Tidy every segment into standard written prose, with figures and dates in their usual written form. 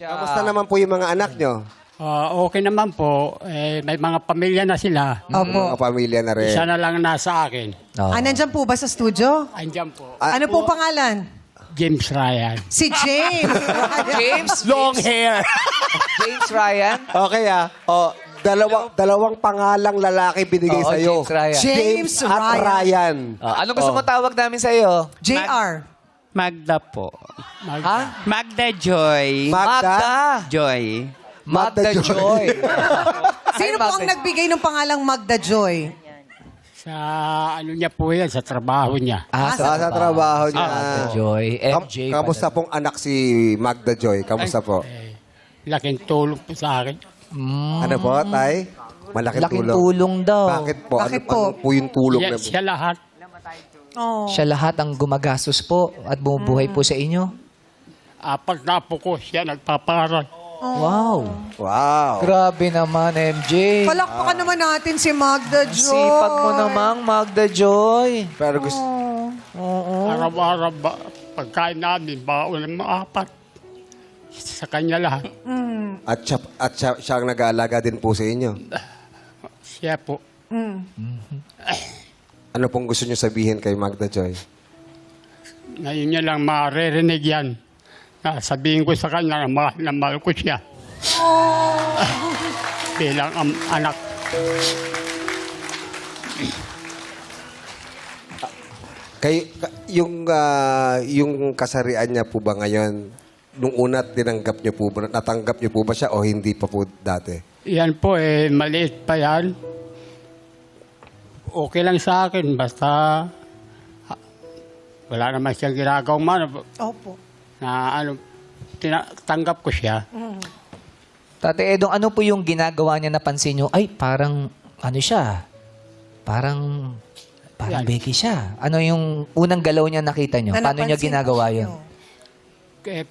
Kamusta naman po yung mga anak nyo? Okay naman po. May mga pamilya na sila. Mga pamilya na rin. Isa na lang nasa akin. Nandyan po ba sa studio? Andyan po. Ano pong pangalan? James Ryan. Si James. James? Long hair. James Ryan? Okay dalawang pangalang lalaki binigay Oo, sa'yo. James Ryan. James at Ryan. Ryan. Ano gusto mo tawag namin sa'yo? JR. Magda po. Ha? Magda Joy. Magda? Joy. Magda Joy. Sino po ang nagbigay ng pangalang Magda Joy? Sa ano niya po yan, sa trabaho niya. Sa trabaho niya. Magda Joy. MJ. Kamusta pong anak si Magda Joy? Kamusta po? Laking tulong po sa akin. Ano po, Tay? Malaking Laking tulong. tulong daw. Bakit po? Bakit po? Ano po yung tulong na Siya lahat. Oh. Siya lahat ang gumagastos po at bumubuhay po sa inyo. Pag napo ko, siya nagpaparal. Wow. Wow. Grabe naman, MJ. Palakpakan naman natin si Magda Joy. Sipag mo namang, Magda Joy. Pero gusto, Araw-araw, pagkain namin, baon ng mga apat. Sa kanya lahat. at siya ang nag-aalaga din po sa inyo. Siya po. Ano pong gusto niyo sabihin kay Magda Joy? Ngayon niya lang maririnig yan. Sabihin ko sa kanya na mahal ko siya. Bilang anak. Yung kasarian niya po ba ngayon, nung una tinanggap niyo po ba, natanggap niyo po ba siya o hindi pa po dati? Yan po, maliit pa yan. Okay lang sa akin, basta wala naman siyang ginagawang Opo. na tanggap ko siya. Tate Edong, ano po yung ginagawa niya napansin nyo? Ay, parang, ano siya? Parang Yan. Becky siya. Ano yung unang galaw niya nakita nyo? Na Paano niya napansin ginagawa ko yun?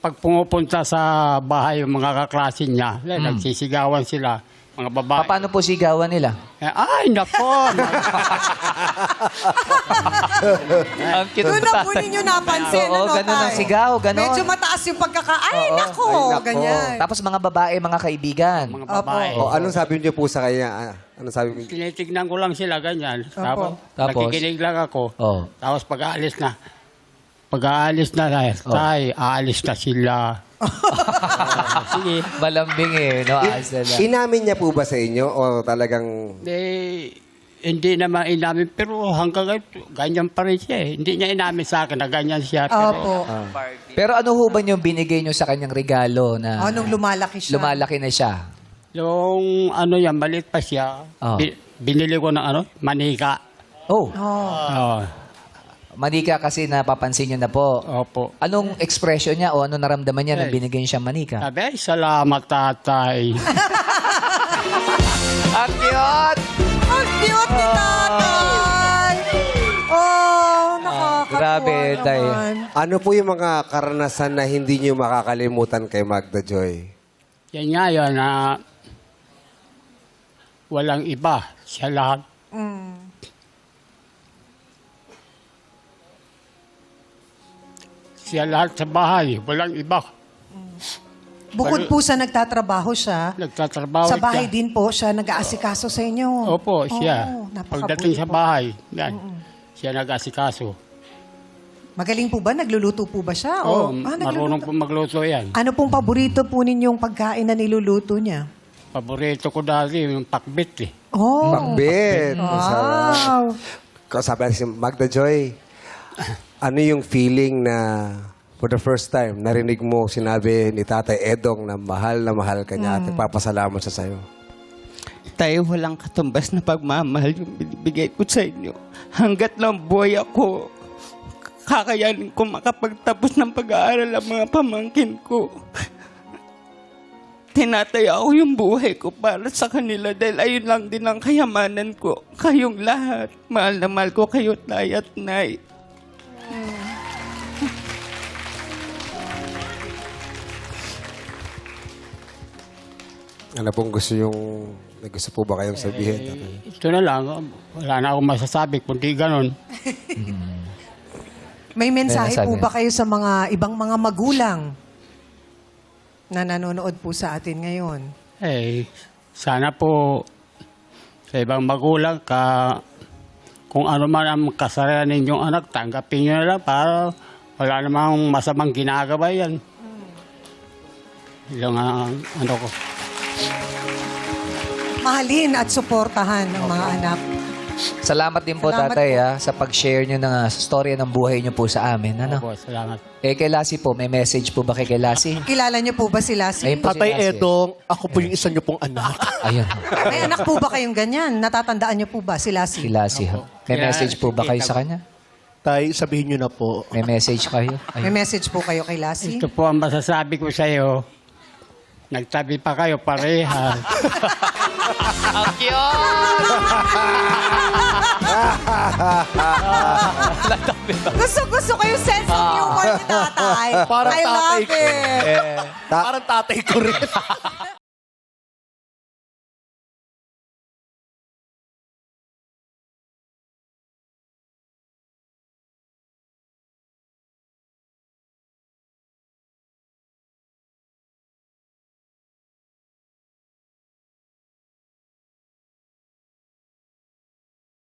Pag pumupunta sa bahay yung mga kaklase niya, nagsisigawan sila, mga babae. Paano po sigawan nila? Ay, nako! Ang cute Doon na po ninyo napansin. Oo, ano, ganun ang Tay? sigaw, ganun. Medyo mataas yung Ay, Oo. nako. Ay, nako. Ganyan. Tapos mga babae, mga kaibigan. Mga babae. O anong sabi niyo po sa kanya? Anong sabi niyo? Tinitignan ko lang sila, ganyan. Tapos, Tapos? nakikinig lang ako. Oo. Tapos pag-aalis na, tay, aalis na sila. Sige. Malambing no? Asa na. Inamin niya po ba sa inyo o talagang... Hindi naman inamin, pero hanggang ngayon, ganyan pa rin siya eh. Hindi niya inamin sa akin na ganyan siya. Pero, Opo. Pero ano ho ba yung binigay nyo sa kanyang regalo na Nung lumalaki siya. lumalaki na siya? yung yan, maliit pa siya, Oh. binili ko ng manika. Oh, Oh, manika kasi napapansin nyo na po. opo. Anong expression niya o ano naramdaman niya nang binigay niya siyang manika? Sabi, ay, salamat tatay. Ang cute! Ang cute ni tatay. Nakakatuwa Grabe, Tay. naman. Ano po yung mga karanasan na hindi niyo makakalimutan kay Magda Joy? Yan nga yun na walang iba. Siya lahat. Siya lahat sa bahay. Walang iba. Bukod po sa nagtatrabaho siya, Nagtatrabaho sa bahay siya. din po siya nag-aasikaso sa inyo. Opo, siya. napakabuti Pagdating sa po. bahay, yan. Siya nag-asikaso. Magaling po ba? Nagluluto po ba siya? Oo, nagluluto. marunong po magluto yan. Ano pong paborito po ninyong pagkain na niluluto niya? Paborito ko dati yung pakbit eh. Oh, Pakbit. wow. Sabi si Magda Joy, ano yung feeling na for the first time, narinig mo sinabi ni Tatay Edong na mahal ka niya at nagpapasalamat siya sa'yo? Tayo walang katumbas na pagmamahal yung binibigay ko sa inyo. Hanggat lang buhay ako, kakayanin ko makapagtapos ng pag-aaral ang mga pamangkin ko. Tinataya ko yung buhay ko para sa kanila dahil ayun lang din ang kayamanan ko. Kayong lahat. Mahal na mahal ko kayo, Tay at Nay. Ano pong gusto po ba kayong sabihin? Tatay? Ito na lang. Wala na akong masasabi kundi ganun. May mensahe May po nasabi. ba kayo sa mga ibang mga magulang? na nanonood po sa atin ngayon. Sana po sa ibang magulang kung ano man ang kasalanan ninyong anak, tanggapin nyo na lang para wala namang masamang ginagawa yan. Yung ano ko. Mahalin at suportahan ng mga anak. Salamat din po, Salamat tatay, po. sa pag-share nyo ng storya ng buhay nyo po sa amin. Ano? Opo, salamat. Kay Lassie po, may message po ba kay Lassie? Kilala niyo po ba si Lassie? Ayun po si Tatay Lassie. Edong, ako po yung isa niyo pong anak. Ayun. May anak po ba kayong ganyan? Natatandaan niyo po ba si Lassie? Si Lassie. Ho. May Kaya- message po ba kayo sa kanya? Tay, sabihin niyo na po. May message kayo? May Ayun. message po kayo kay Lassie? Ito po ang masasabi ko sa iyo. Nagtabi pa kayo parehas. Gusto ko yung sense of humor ni tatay. Parang I love tatay ko. it. Parang tatay ko rin.